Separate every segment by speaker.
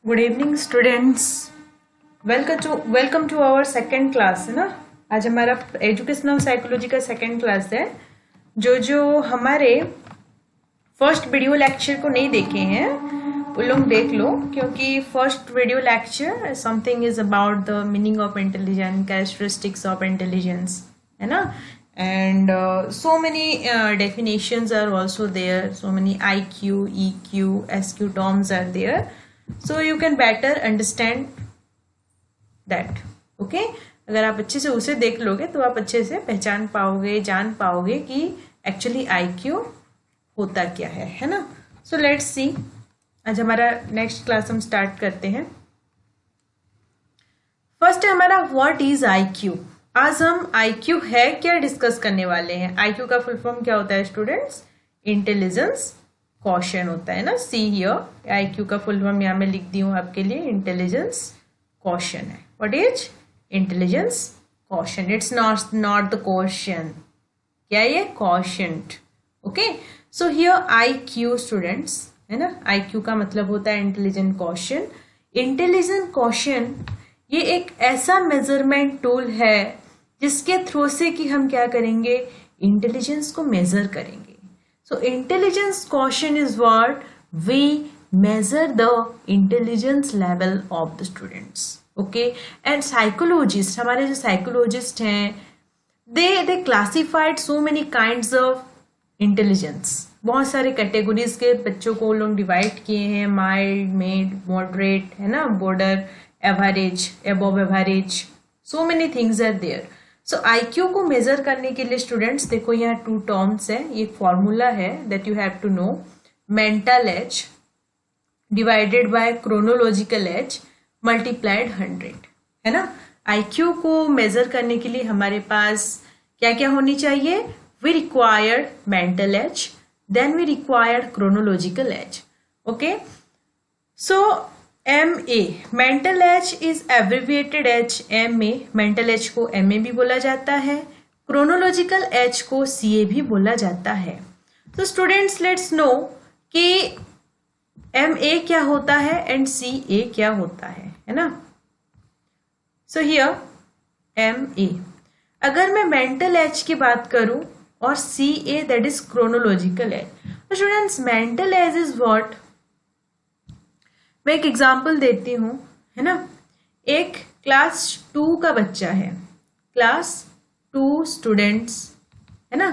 Speaker 1: Good evening students. Welcome to our second class है ना। आज हमारा एजुकेशनल साइकोलॉजी का सेकेंड क्लास है। जो हमारे फर्स्ट वीडियो लेक्चर को नहीं देखे हैं वो लोग देख लो, क्योंकि first video lecture something is about the meaning of intelligence, characteristics of intelligence है ना। And so many definitions are also there, so many IQ, EQ, SQ terms are there, so you can better understand that. Okay, अगर आप अच्छे से उसे देख लोगे तो आप अच्छे से पहचान पाओगे, जान पाओगे कि एक्चुअली IQ होता क्या है ना। सो लेट्स सी, आज हमारा नेक्स्ट क्लास हम स्टार्ट करते हैं। फर्स्ट है हमारा व्हाट इज IQ। आज हम IQ है क्या डिस्कस करने वाले हैं। IQ का फुल फॉर्म क्या होता है स्टूडेंट्स? इंटेलिजेंस क्वोशिएंट होता है ना। सी हियर, IQ का फुल फॉर्म यहाँ मैं लिख दी हूँ आपके लिए, इंटेलिजेंस क्वोशिएंट है। What is intelligence quotient? It's not the quotient, क्या ये? Quotient. Okay, so here IQ students है ना, IQ का मतलब होता है इंटेलिजेंट क्वोशिएंट। इंटेलिजेंट क्वोशिएंट ये एक ऐसा मेजरमेंट टूल है जिसके थ्रू से कि हम क्या करेंगे, इंटेलिजेंस को मेजर करेंगे। So intelligence quotient is what we measure the intelligence level of the students. Okay, and psychologist, हमारे जो साइकोलॉजिस्ट हैं, they classified so many kinds of intelligence. बहुत सारे कैटेगरीज के बच्चों को लोग डिवाइड किए हैं, माइल्ड, मिड, मॉडरेट है ना, border, average, above average, so many things are there. So IQ को मेजर करने के लिए स्टूडेंट्स देखो यहाँ टू टर्म्स है, एक फॉर्मूला है that you have to know. Mental age divided by chronological age multiplied 100 है ना। IQ को मेजर करने के लिए हमारे पास क्या क्या होनी चाहिए? We required mental age, then we required chronological age. Okay, so MA mental age is abbreviated as MA। Mental age को MA भी बोला जाता है, क्रोनोलॉजिकल एज को CA भी बोला जाता है। तो स्टूडेंट्स लेट्स नो कि MA क्या होता है एंड CA क्या होता है ना। सो हियर MA, अगर मैं मेंटल एज की बात करूं और CA that is chronological age. तो students mental age is what, मैं एक एग्जाम्पल देती हूँ है ना। एक क्लास 2 का बच्चा है, क्लास 2 स्टूडेंट्स है ना।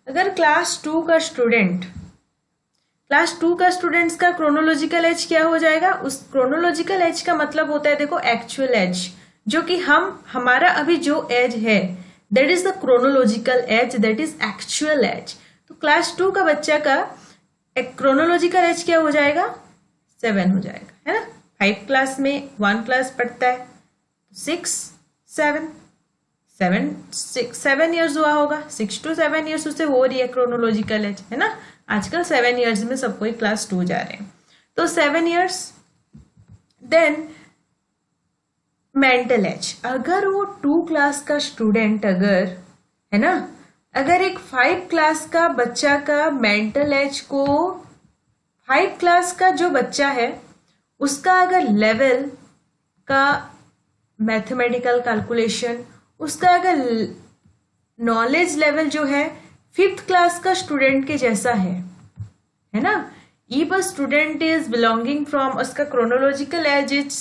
Speaker 1: अगर क्लास 2 का स्टूडेंट्स का क्रोनोलॉजिकल एज क्या हो जाएगा? उस क्रोनोलॉजिकल एज का मतलब होता है देखो एक्चुअल एज, जो कि हमारा अभी जो एज है that is the chronological age, that is actual as. तो क्लास 2 का बच्चा का क्रोनोलॉजिकल एज क्या हो जाएगा? 7 हो जाएगा है ना। 5 क्लास में 1 क्लास पढ़ता है, 6 7 ईयर्स हुआ होगा, 6 to 7 ईयर्स उससे हो रही है क्रोनोलॉजिकल एज है ना। आजकल 7 ईयर्स में सब कोई क्लास 2 जा रहे हैं, तो 7 ईयर्स। देन मेंटल एज, अगर वो 2 क्लास का स्टूडेंट अगर है ना, अगर एक 5 क्लास का बच्चा का मेंटल एज को, 5 क्लास का जो बच्चा है उसका अगर लेवल का मैथमेटिकल कैलकुलेशन, उसका अगर नॉलेज लेवल जो है 5th क्लास का स्टूडेंट के जैसा है ना। If a student is belonging from, उसका chronological age is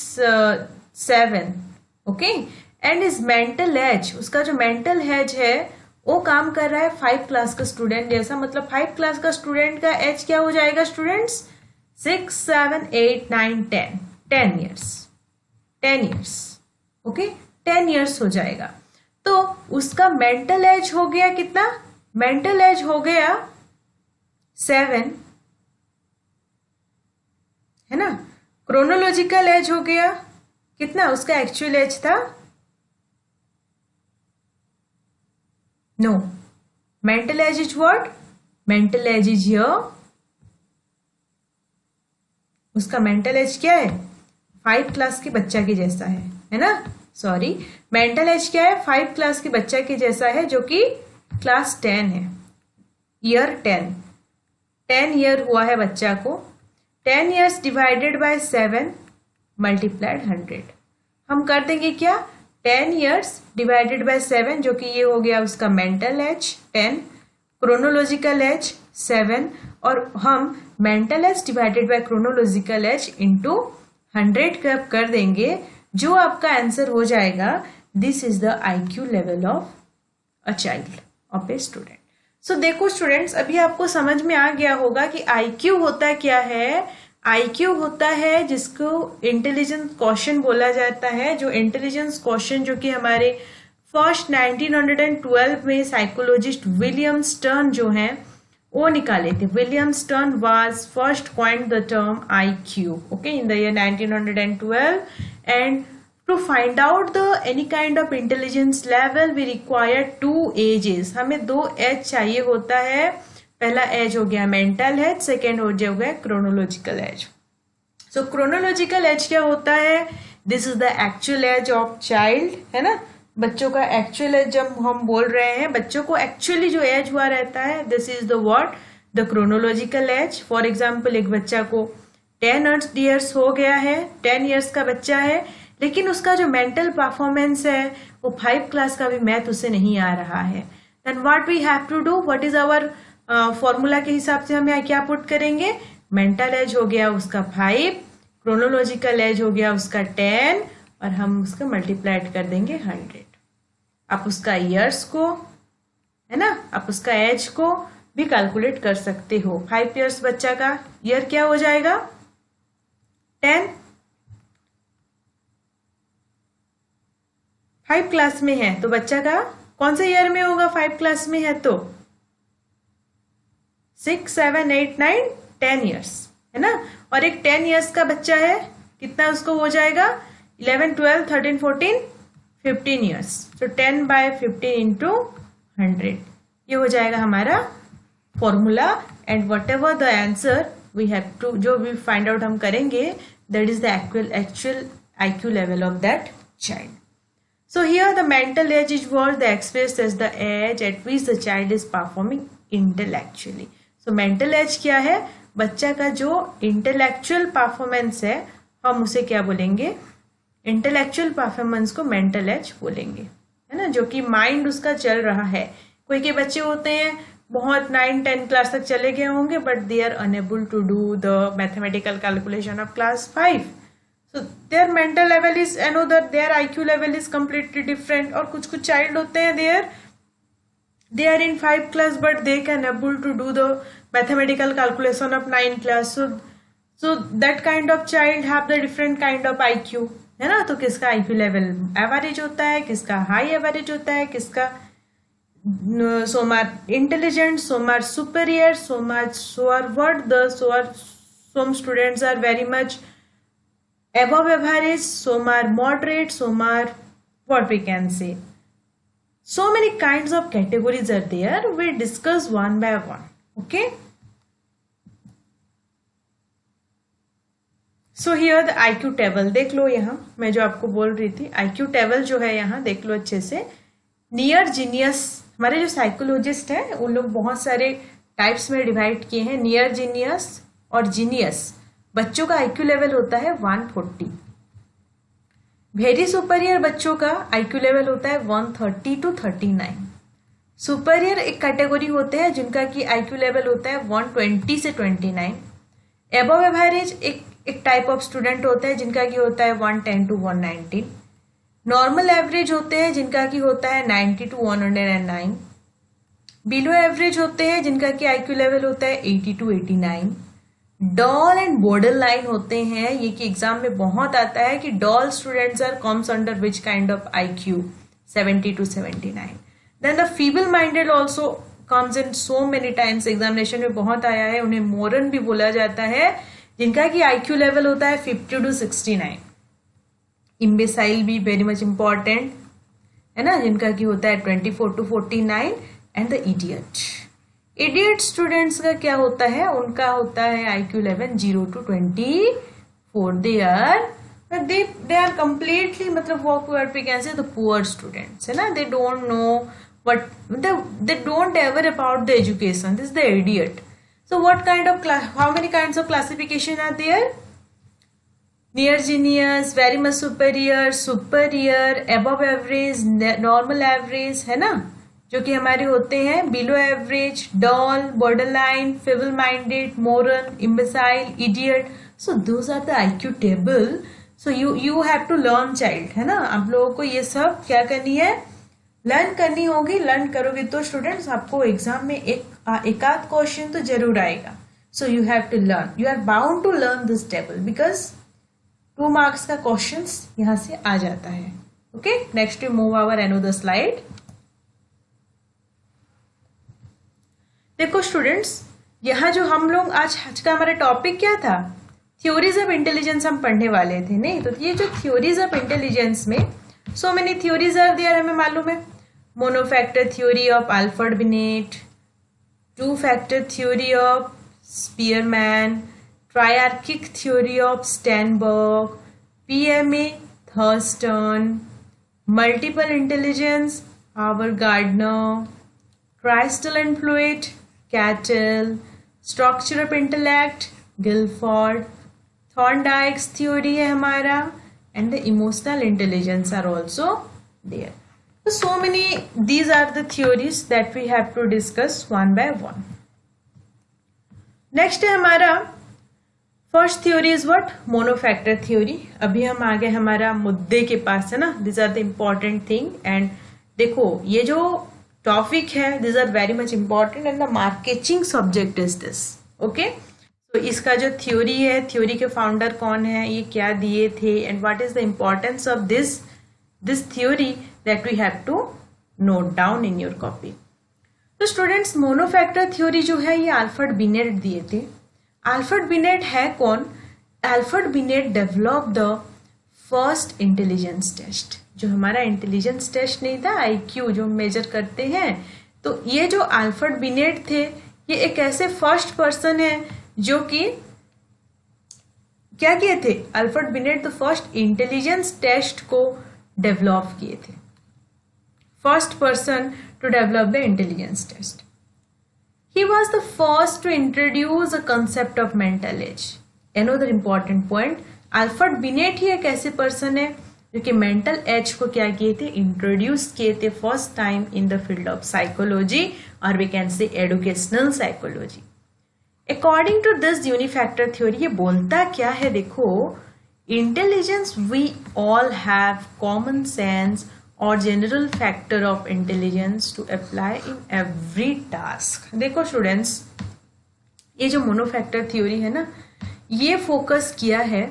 Speaker 1: 7, okay, and is mental age, उसका जो मेंटल एज है वो काम कर रहा है 5 क्लास का स्टूडेंट जैसा। मतलब 5 क्लास का स्टूडेंट का एज क्या हो जाएगा स्टूडेंट्स? 6 7 8 9 10 10 ईयर्स ओके, 10 ईयर्स हो जाएगा। तो उसका मेंटल एज हो गया कितना? मेंटल एज हो गया 7 है ना। क्रोनोलॉजिकल एज हो गया कितना? उसका एक्चुअल एज था No. Mental age is what? Mental age is here. उसका मेंटल एज क्या है? 5 क्लास के बच्चा के जैसा है ना। सॉरी, मेंटल एज क्या है? 5 क्लास के बच्चा के जैसा है, जो कि क्लास 10 है, ईयर 10 ईयर हुआ है बच्चा को। 10 ईयर्स डिवाइडेड बाय 7 मल्टीप्लाइड 100। हम कर देंगे क्या, 10 years डिवाइडेड बाय 7, जो कि ये हो गया उसका मेंटल एज 10, क्रोनोलॉजिकल एज 7, और हम mental age divided by chronological age into 100 कर देंगे, जो आपका आंसर हो जाएगा this is the IQ level of a child of a student. So देखो स्टूडेंट्स, अभी आपको समझ में आ गया होगा कि IQ होता क्या है। IQ होता है जिसको इंटेलिजेंस क्वोशिएंट बोला जाता है, जो इंटेलिजेंस क्वोशिएंट जो कि हमारे फर्स्ट 1912 में साइकोलॉजिस्ट विलियम स्टर्न जो हैं वो निकाले थे। William stern was first coined the term IQ, okay, in the year 1912, and to find out the any kind of intelligence level we require 2 ages। हमें 2 एज चाहिए होता है। पहला एज हो गया मेंटल एज, सेकेंड हो गया क्रोनोलॉजिकल एज। सो chronological age क्या होता है, this is the actual as of child, है ना, बच्चों का एक्चुअल एज जब हम बोल रहे हैं, बच्चों को एक्चुअली जो एज हुआ रहता है, this is the what, the chronological age. For example एक बच्चा को 10 years हो गया है, 10 years का बच्चा है, लेकिन उसका जो मेंटल परफॉर्मेंस है वो 5 क्लास का भी मैथ उसे नहीं आ रहा है। Then what we have to do, what is our formula के हिसाब से हम क्या पुट करेंगे, मेंटल एज हो गया उसका 5, क्रोनोलॉजिकल एज हो गया उसका 10, और हम उसका मल्टीप्लाइड कर देंगे 100। आप उसका ईयर्स को, है ना, आप उसका एज को भी कैलकुलेट कर सकते हो। 5 years बच्चा का ईयर क्या हो जाएगा, 10। 5 क्लास में है तो बच्चा का कौन से ईयर में होगा, 5 क्लास में है तो 6, 7, 8, 9, 10 years, है ना। और एक 10 years का बच्चा है, कितना उसको हो जाएगा, 11, 12, 13, 14, 15 years। तो 10/15 इंटू 100, ये हो जाएगा हमारा formula. And whatever the answer we have to, जो भी फाइंड आउट हम करेंगे, that is the actual IQ level of that child. So here the mental age is what they expressed as the age at which the child is performing intellectually. So mental age क्या है, बच्चा का जो intellectual performance है हम उसे क्या बोलेंगे, intellectual performance को mental age बोलेंगे, है ना, जो कि माइंड उसका चल रहा है। कोई के बच्चे होते हैं बहुत 9-10 क्लास तक चले गए होंगे but they are unable to do the mathematical calculation of class 5। So their mental level is another, their IQ level is completely different। और कुछ चाइल्ड होते हैं they are in 5 class but they can able to do the mathematical calculation of 9 class। So that kind of child have the different kind of IQ, है ना। तो किसका IQ level average होता है, किसका हाई एवरेज होता है, किसका some are intelligent, some are superior, some students are very much above average, some are moderate, some are what we can say. So many kinds of categories are there. We discuss one by one. Okay. So here the IQ table देख लो, यहाँ मैं जो आपको बोल रही थी IQ table जो है यहाँ देख लो अच्छे से। नियर जीनियस, हमारे जो साइकोलॉजिस्ट हैं उन लोग बहुत सारे टाइप्स में डिवाइड किए हैं। नियर जीनियस और जीनियस बच्चों का IQ लेवल होता है 140। वेरी सुपरियर बच्चों का IQ लेवल होता है 130 to 39। सुपरियर एक कैटेगरी होते हैं जिनका कि IQ लेवल होता है 120 से 29। एबव एवरेज एक टाइप ऑफ स्टूडेंट होते हैं जिनका कि होता है 110 to 119। नॉर्मल एवरेज होते हैं जिनका कि होता है 90 to 109। बिलो एवरेज होते हैं जिनका कि IQ लेवल होता है 80 to 89। Doll and border line होते हैं, ये कि एग्जाम में बहुत आता है कि dull students are comes under which kind of IQ 70 to 79। Then the feeble minded also comes in so many times, examination में बहुत आया है, उन्हें मोरन भी बोला जाता है, जिनका कि IQ लेवल होता है 50 to 69। इम्बेसाइल भी वेरी मच इंपॉर्टेंट है ना, जिनका कि होता है 24 to 49। And the idiot students का क्या होता है, उनका होता है IQ level 0 to 24। They are completely, मतलब what we can say the poor students, है ना, they don't know what they don't ever about the education, this is the idiot। So what kind of how many kinds of classification are there? Near genius, very much superior, superior, above average, normal average, है ना, जो कि हमारे होते हैं below average, dull, border line, feeble minded, moron, imbecile, idiot. So those are the IQ table. So you have to learn child, है ना. आप लोगों को ये सब क्या करनी है, लर्न करनी होगी. लर्न करोगे तो स्टूडेंट्स आपको एग्जाम में एक आध क्वेश्चन तो जरूर आएगा. So you have to learn, you are bound to learn this table because 2 marks का क्वेश्चंस यहां से आ जाता है. Okay, next we move our another slide. देखो स्टूडेंट्स, यहाँ जो हम लोग आज का हमारा टॉपिक क्या था, थ्योरीज ऑफ इंटेलिजेंस हम पढ़ने वाले थे. नहीं तो ये जो थ्योरीज ऑफ इंटेलिजेंस में so many theories are there, हमें मालूम है. Monofactor theory of Alfred Binet, 2 factor theory of Spearman, triarchic theory of Sternberg, PMA Thurston, multiple intelligence Howard Gardner, crystalline fluid Cattell, structure of intellect Guilford, Thorndike's theory है हमारा, and the emotional intelligence are also there. So many, these are the theories that we have to discuss one by one. Next है हमारा first theory is what, monofactor theory. अभी हम आ गए हमारा मुद्दे के पास, है ना. This are the important thing. And देखो ये जो टॉपिक है this are very much important and the marketing subject is this. Okay, तो इसका जो थ्योरी है, थ्योरी के फाउंडर कौन है, ये क्या दिए थे, and what is the importance of this theory that we have to note down in your copy. तो स्टूडेंट्स, मोनोफैक्टर थ्योरी जो है ये अल्फ्रेड बिनेट दिए थे. अल्फ्रेड बिनेट है कौन, Alfred Binet develop the first intelligence test. जो हमारा इंटेलिजेंस टेस्ट नहीं था, आईक्यू जो मेजर करते हैं, तो ये जो अल्फ्रेड बिनेट थे ये एक ऐसे फर्स्ट पर्सन है जो कि क्या किए थे, Alfred Binet the first intelligence test को डेवलप किए थे. First person to develop the intelligence test. He was the first to introduce a concept of mental age. Another important point, Alfred Binet ही एक ऐसे पर्सन है जो कि mental age को क्या किए थे, इंट्रोड्यूस किए थे first time in the field of psychology, और we can say educational psychology. According to this unifactor theory, ये बोलता क्या है, देखो, intelligence we all have common sense और general factor of intelligence to apply in every task. देखो students, ये जो मोनोफैक्टर थ्योरी है ना, ये फोकस किया है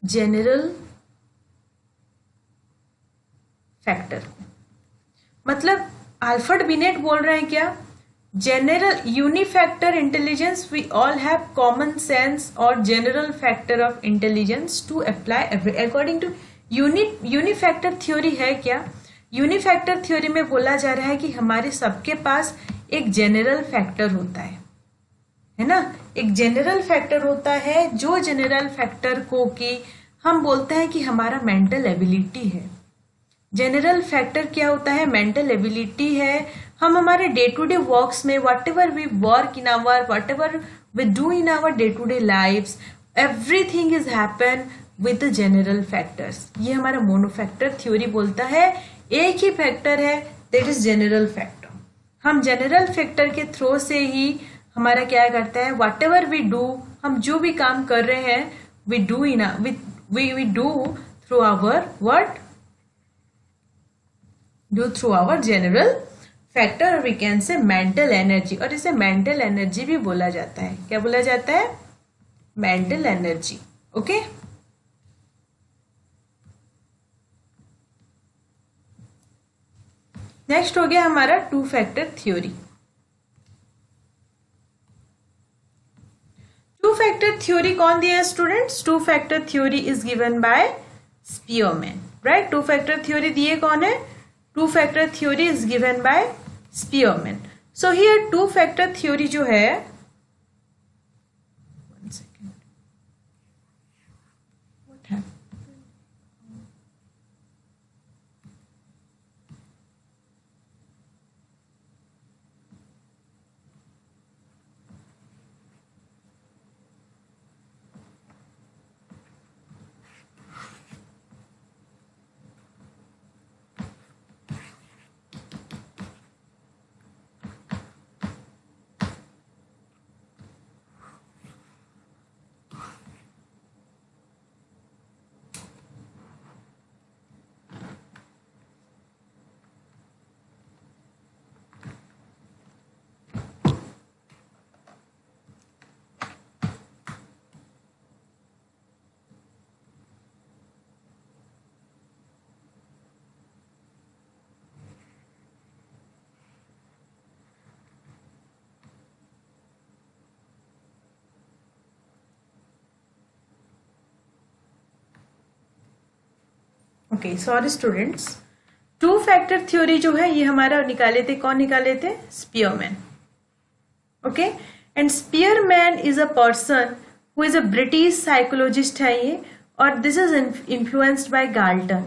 Speaker 1: जनरल फैक्टर को. मतलब अल्फ्रेड बिनेट बोल रहे हैं क्या, general unifactor intelligence we all have common sense और general factor of intelligence to apply every. According to unifactor theory है क्या, यूनिफैक्टर थ्योरी में बोला जा रहा है कि हमारे सबके पास एक जनरल फैक्टर होता है ना. एक जनरल फैक्टर होता है, जो जनरल फैक्टर को कि हम बोलते हैं कि हमारा मेंटल एबिलिटी है. जनरल फैक्टर क्या होता है, मेंटल एबिलिटी है. हम हमारे डे टू डे वर्क्स में whatever we work in our, whatever we do in our day to day life, everything is happen with the general factors. ये हमारा monofactor theory बोलता है एक ही फैक्टर है, दैट इज जनरल फैक्टर. हम general factor के through से ही हमारा क्या करता है, वट एवर वी डू, हम जो भी काम कर रहे हैं, we do in we do through our what, do through our general factor, और we can say mental energy. और इसे मेंटल एनर्जी भी बोला जाता है. क्या बोला जाता है, मेंटल एनर्जी. ओके, नेक्स्ट हो गया हमारा two factor theory. Two factor theory कौन दिया है students, two factor theory is given by Spearman. Right, two factor theory दिए कौन है, two factor theory is given by Spearman. So here two factor theory जो है, okay sorry students, two factor theory जो है ये हमारा निकाले थे, कौन निकाले थे? Spearman. Okay, and Spearman is a person who is a British psychologist है ये, और this is influenced bye Galton.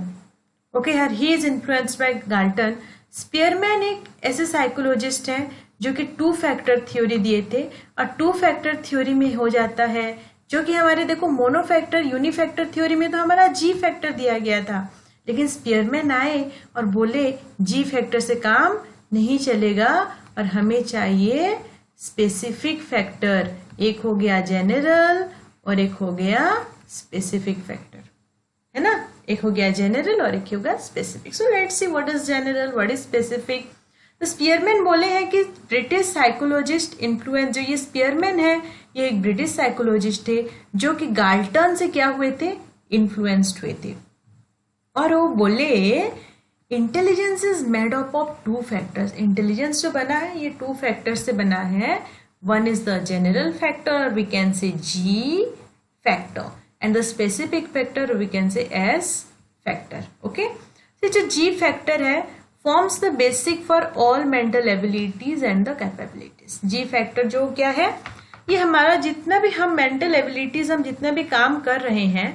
Speaker 1: Okay, he is influenced bye Galton. Spearman एक ऐसे साइकोलॉजिस्ट है जो कि टू फैक्टर थ्योरी दिए थे, और टू फैक्टर थ्योरी में हो जाता है जो कि हमारे देखो मोनोफैक्टर यूनिफैक्टर थ्योरी में तो हमारा जी फैक्टर दिया गया था, लेकिन स्पीयरमैन आए और बोले जी फैक्टर से काम नहीं चलेगा और हमें चाहिए स्पेसिफिक फैक्टर. एक हो गया जनरल और एक हो गया स्पेसिफिक फैक्टर, है ना? एक हो गया जनरल और एक हो गया specific. So let's see what is general, what is specific. तो स्पीयरमैन बोले हैं कि ब्रिटिश साइकोलॉजिस्ट इन्फ्लुएंस, जो ये स्पीयरमैन है ये एक ब्रिटिश साइकोलॉजिस्ट थे जो कि गाल्टन से क्या हुए थे? इन्फ्लुएंस्ड हुए थे. और वो बोले intelligence is made up of two factors. Intelligence जो बना है ये टू फैक्टर्स से बना है. One is the general factor, we can say G factor, and the specific factor we can say S factor. Okay, जो जी फैक्टर है forms the basic for all mental abilities and the capabilities. G factor जो क्या है? ये हमारा जितना भी हम mental abilities, हम जितना भी काम कर रहे हैं,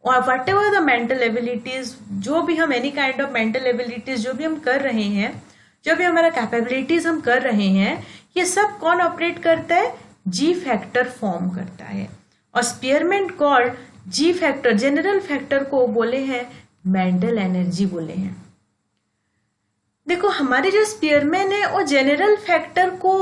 Speaker 1: और whatever the mental abilities, जो भी हम any kind of mental abilities जो भी हम कर रहे हैं, जो भी हमारा capabilities हम कर रहे हैं, ये सब कौन ऑपरेट करता है? G factor फॉर्म करता है. और Spearman called G factor, general factor को बोले हैं मेंटल एनर्जी बोले हैं. देखो हमारे जो स्पीयरमैन है वो जनरल फैक्टर को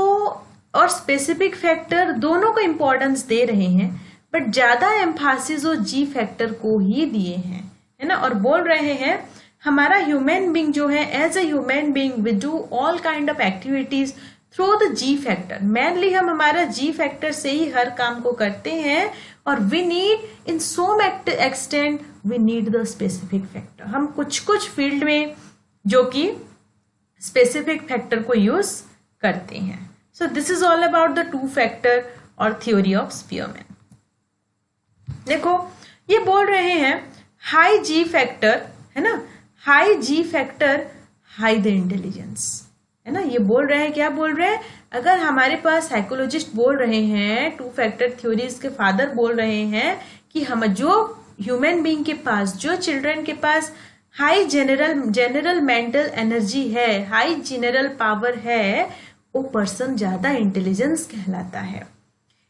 Speaker 1: और स्पेसिफिक फैक्टर दोनों को इंपॉर्टेंस दे रहे हैं, बट ज्यादा एम्फासिस वो जी फैक्टर को ही दिए हैं, है ना? और बोल रहे हैं हमारा ह्यूमन बीइंग जो है, as a human being we do all kind of activities through the G factor. Mainly हम हमारा जी फैक्टर से ही हर काम को करते हैं, और we need in so extent we need the specific factor. हम कुछ कुछ फील्ड में जो कि स्पेसिफिक फैक्टर को यूज करते हैं. So this is all about the two factor और थ्योरी ऑफ स्पीयरमैन. देखो ये बोल रहे हैं हाई जी फैक्टर, है ना? High ji factor high the intelligence, है ना? ये बोल रहे हैं, क्या बोल रहे हैं? अगर हमारे पास साइकोलॉजिस्ट बोल रहे हैं, टू फैक्टर थ्योरीज के फादर बोल रहे हैं कि हम जो ह्यूमन बीइंग के पास, जो चिल्ड्रन के पास हाई जनरल मेंटल एनर्जी है, हाई जनरल पावर है, वो पर्सन ज्यादा इंटेलिजेंस कहलाता है.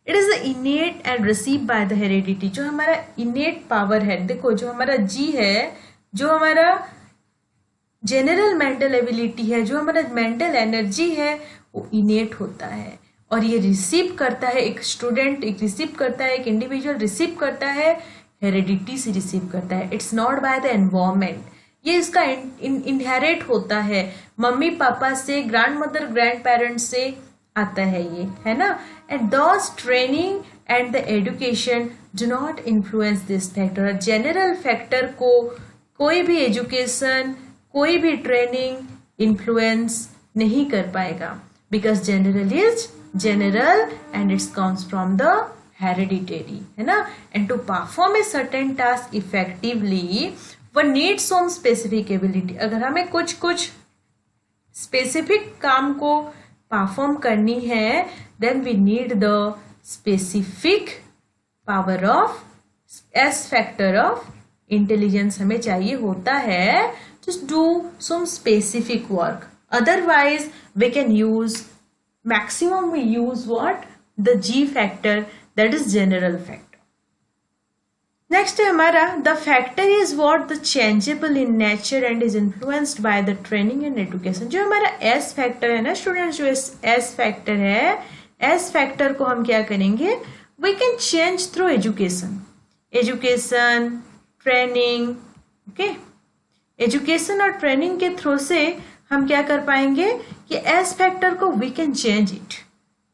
Speaker 1: It is the इनेट and receive by the heredity. जो हमारा इनेट पावर है, देखो जो हमारा जी है, जो हमारा जनरल मेंटल एबिलिटी है, जो हमारा मेंटल एनर्जी है, वो इनेट होता है, और ये रिसीव करता है एक स्टूडेंट, एक रिसीव करता है, एक इंडिविजुअल रिसीव करता है, हेरिडिटी से रिसीव करता है. It's not by the environment. ये इसका इनहेरिट होता है, मम्मी पापा से, ग्रैंड मदर ग्रैंड पेरेंट्स से आता है ये, है ना? And those training and the education do not influence this factor. General factor को कोई भी एजुकेशन, कोई भी ट्रेनिंग इन्फ्लुएंस नहीं कर पाएगा, because general is general and it's comes from the hereditary, है ना? And to perform a certain task effectively one need some specific ability. अगर हमें कुछ कुछ स्पेसिफिक काम को परफॉर्म करनी है, then we need the specific power of S factor of intelligence हमें चाहिए होता है to do some specific work. Otherwise we can use maximum we use what? The G factor, that is general factor. Next है हमारा the factor is what? The changeable in nature and is influenced by the training and education. जो हमारा S factor है ना students, जो S factor है, S factor को हम क्या करेंगे? We can change through education, education training. Okay, education और ट्रेनिंग के थ्रू से हम क्या कर पाएंगे कि एस फैक्टर को we can change it.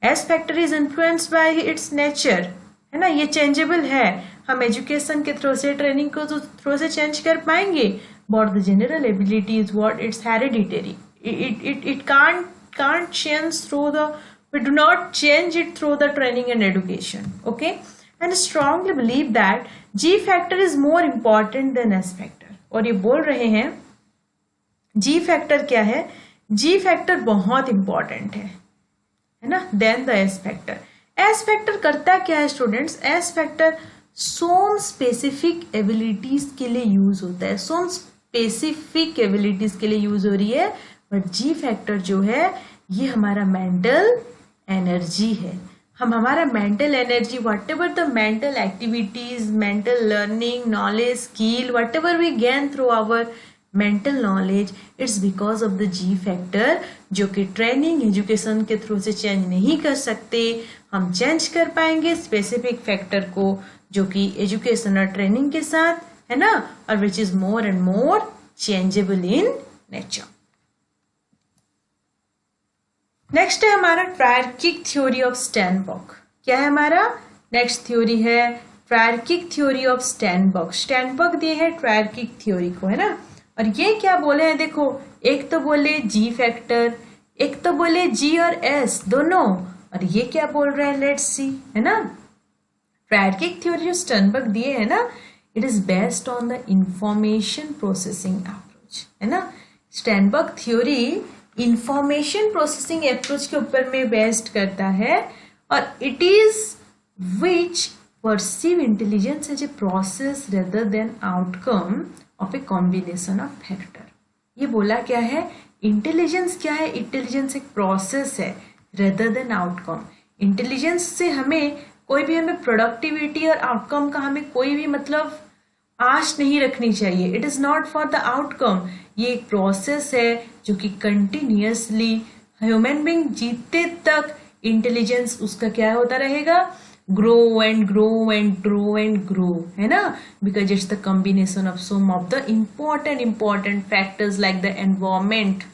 Speaker 1: S factor is influenced by its nature, है ना? ये चेंजेबल है. हम एजुकेशन के थ्रू से, ट्रेनिंग को थ्रू से चेंज कर पाएंगे, but the general ability is what? It's hereditary. It can't change through the, we do not change it through the training and education. Okay, and I strongly believe that G factor is more important than S factor. और ये बोल रहे हैं जी factor क्या है, जी factor बहुत important है ना, then the S factor. S factor करता क्या है students, S factor some specific abilities के लिए यूज होता है, सोम स्पेसिफिक एबिलिटीज के लिए यूज हो रही है। बट जी फैक्टर जो है ये हमारा मेंटल एनर्जी है, हम हमारा mental energy whatever the mental activities, mental learning, knowledge, skill, whatever we gain through our mental knowledge, it's because of the G factor, जो कि ट्रेनिंग एजुकेशन के थ्रू से चेंज नहीं कर सकते। हम चेंज कर पाएंगे स्पेसिफिक फैक्टर को जो कि एजुकेशन और ट्रेनिंग के साथ है ना, और which is more and more changeable in nature. Next है हमारा ट्रायर्किक थ्योरी ऑफ स्टैनबर्ग। क्या है हमारा नेक्स्ट थ्योरी है ट्रायर्किक थ्योरी ऑफ स्टैनबर्ग। स्टैनबर्ग दिए है ट्रायर्किक थ्योरी को है ना, और ये क्या बोले हैं देखो, एक तो बोले जी फैक्टर, एक तो बोले जी और एस दोनों, और ये क्या बोल रहे हैं लेट्स सी है ना। ट्रायर्किक थ्योरी जो स्टर्नबर्ग दिए है ना, it is based on the information processing approach है ना। Sternberg theory information processing approach के ऊपर में बेस्ड करता है, और it is which perceive intelligence as a process rather than outcome of a combination of factor. ये बोला क्या है, इंटेलिजेंस क्या है, इंटेलिजेंस एक प्रोसेस है रेदर देन आउटकम। इंटेलिजेंस से हमें कोई भी हमें प्रोडक्टिविटी और आउटकम का हमें कोई भी मतलब आश नहीं रखनी चाहिए। It is not for the outcome, ये एक प्रोसेस है जो कि कंटिन्यूअसली ह्यूमन बीइंग जीते तक इंटेलिजेंस उसका क्या होता रहेगा, grow and grow and grow and grow है ना, because it's the combination of some of the important factors like the environment,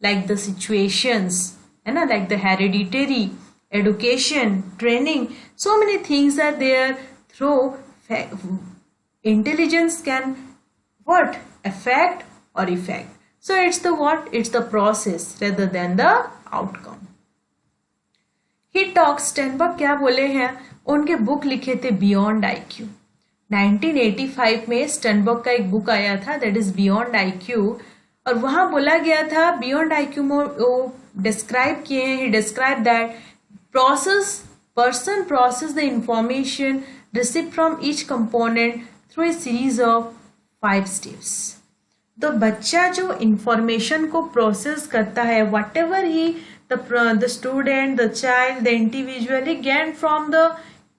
Speaker 1: like the situations है ना, like the hereditary, education, training, so many things are there through intelligence can what affect or effect. So it's the what, it's the process rather than the outcome. He talk Sternberg क्या बोले हैं, उनके book लिखे थे beyond IQ. 1985 में स्टैनबर्ग का एक book आया था दैट इज बियॉन्ड आईक्यू, और वहां बोला गया था बियॉन्ड आईक्यू में वो डिस्क्राइब किए हैं, he describe that person process the information received from each component through a series of 5 steps. तो बच्चा जो इंफॉर्मेशन को प्रोसेस करता है, what ever he the student, the child, the individual, he gain from the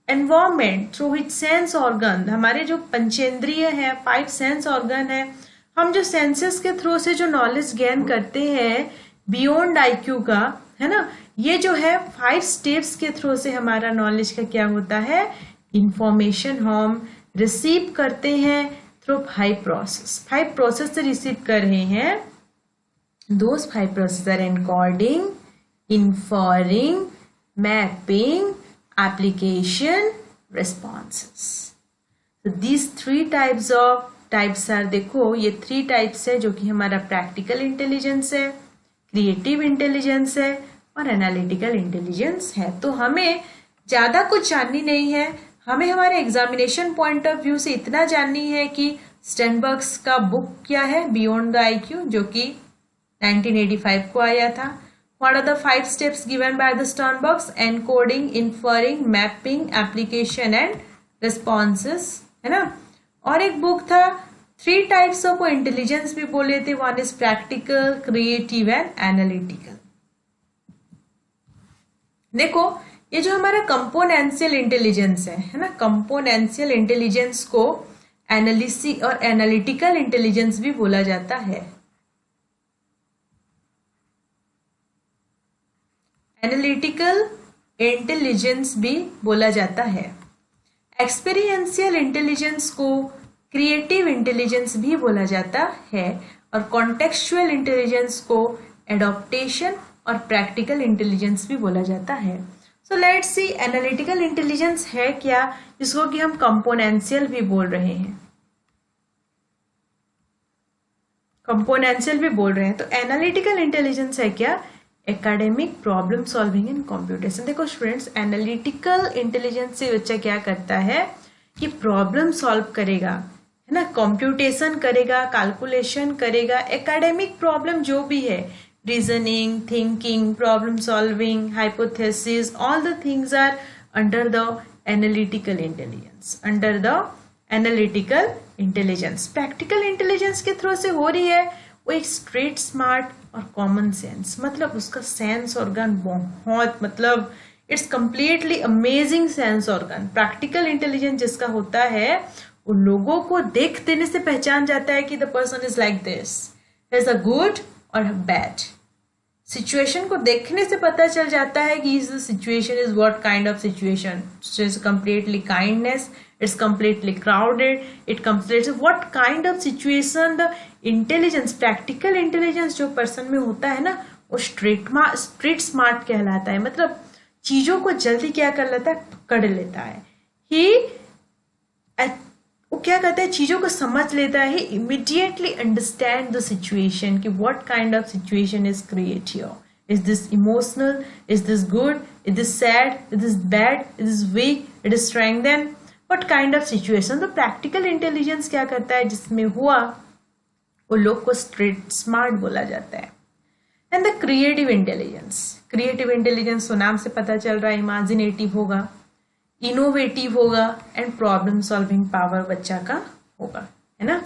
Speaker 1: environment through his sense organ. हमारे जो पंचेंद्रिय है, 5 sense organ है, हम जो सेंसेस के थ्रू से जो नॉलेज गेन करते हैं बियॉन्ड आईक्यू का है ना, ये जो है 5 स्टेप्स के थ्रू से हमारा नॉलेज का क्या होता है, इंफॉर्मेशन हम रिसीव करते हैं थ्रू 5 प्रोसेस। 5 प्रोसेस से रिसीव कर रहे हैं, those 5 process are encoding, inferring, mapping, application, responses. So these 3 types are देखो ये 3 types है जो कि हमारा practical intelligence है, creative intelligence है और analytical intelligence है। तो हमें ज्यादा कुछ जाननी नहीं है, हमें हमारे एग्जामिनेशन पॉइंट ऑफ व्यू से इतना जाननी है कि स्टैनबर्ग्स का बुक क्या है बियॉन्ड द आईक्यू, जो कि 1985 को आया था। What are the 5 steps given by the Sternbergs? Encoding, inferring, mapping, application and responses है ना। और एक बुक था 3 types of intelligence भी बोले थे, one is practical, creative and analytical। देखो ये जो हमारा कंपोनेंशियल इंटेलिजेंस है ना, कंपोनेंशियल इंटेलिजेंस को एनालिसिस और एनालिटिकल इंटेलिजेंस भी बोला जाता है। एनालिटिकल इंटेलिजेंस भी बोला जाता है। एक्सपीरियंशियल इंटेलिजेंस को क्रिएटिव इंटेलिजेंस भी बोला जाता है, और कॉन्टेक्चुअल इंटेलिजेंस को एडॉप्टेशन और प्रैक्टिकल इंटेलिजेंस भी बोला जाता है। So let's see analytical intelligence है क्या, जिसको कि हम कंपोनेंशियल भी बोल रहे हैं, कंपोनेंशियल भी बोल रहे हैं। तो एनालिटिकल इंटेलिजेंस है क्या, academic problem solving and computation. देखो स्टूडेंट्स, एनालिटिकल इंटेलिजेंस से बच्चा क्या करता है कि प्रॉब्लम सॉल्व करेगा, है ना, कंप्यूटेशन करेगा, कैलकुलेशन करेगा, एकेडमिक प्रॉब्लम जो भी है, reasoning, thinking, problem solving, hypothesis, all the things are under the analytical intelligence, under the analytical intelligence. Practical intelligence के थ्रू से हो रही है वो एक स्ट्रेट स्मार्ट और कॉमन सेंस, मतलब उसका सेंस ऑर्गन बहुत, मतलब it's completely amazing sense organ. Practical intelligence जिसका होता है वो लोगों को देख देने से पहचान जाता है कि the person is like this, is a good और बैड। सिचुएशन को देखने से पता चल जाता है कि इस situation is what kind of situation, is completely kindness, it's completely crowded, it completes what kind of situation the intelligence, practical intelligence जो पर्सन में होता है ना वो स्ट्रीट स्मार्ट कहलाता है, मतलब चीजों को जल्दी क्या कर लेता है, पकड़ लेता है। वो क्या कहता है, चीजों को समझ लेता है, इमीडिएटली अंडरस्टैंड द सिचुएशन कि what kind of situation is create here, is this emotional, is this good, is this sad, is this bad, is this weak, it is strengthen, what kind of situation. तो practical intelligence क्या करता है, जिसमें हुआ वो लोग को street smart बोला जाता है। And the creative intelligence, creative intelligence तो नाम से पता चल रहा है इमेजिनेटिव होगा, इनोवेटिव होगा एंड प्रॉब्लम सॉल्विंग पावर बच्चा का होगा, है ना।